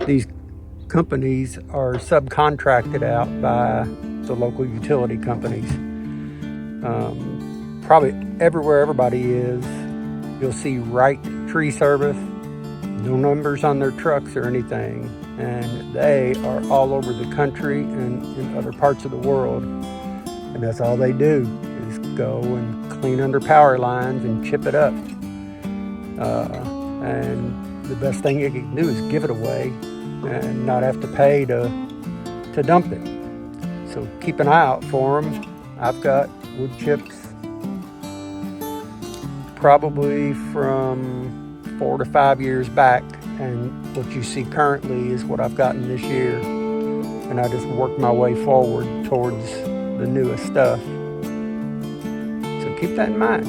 these companies are subcontracted out by the local utility companies. Probably everywhere everybody is, you'll see Wright Tree Service, no numbers on their trucks or anything, and they are all over the country and in other parts of the world, and that's all they do is go and clean under power lines and chip it up. And the best thing you can do is give it away and not have to pay to dump it. So keep an eye out for them. I've got wood chips probably from 4 to 5 years back, and what you see currently is what I've gotten this year, and I just work my way forward towards the newest stuff. So keep that in mind.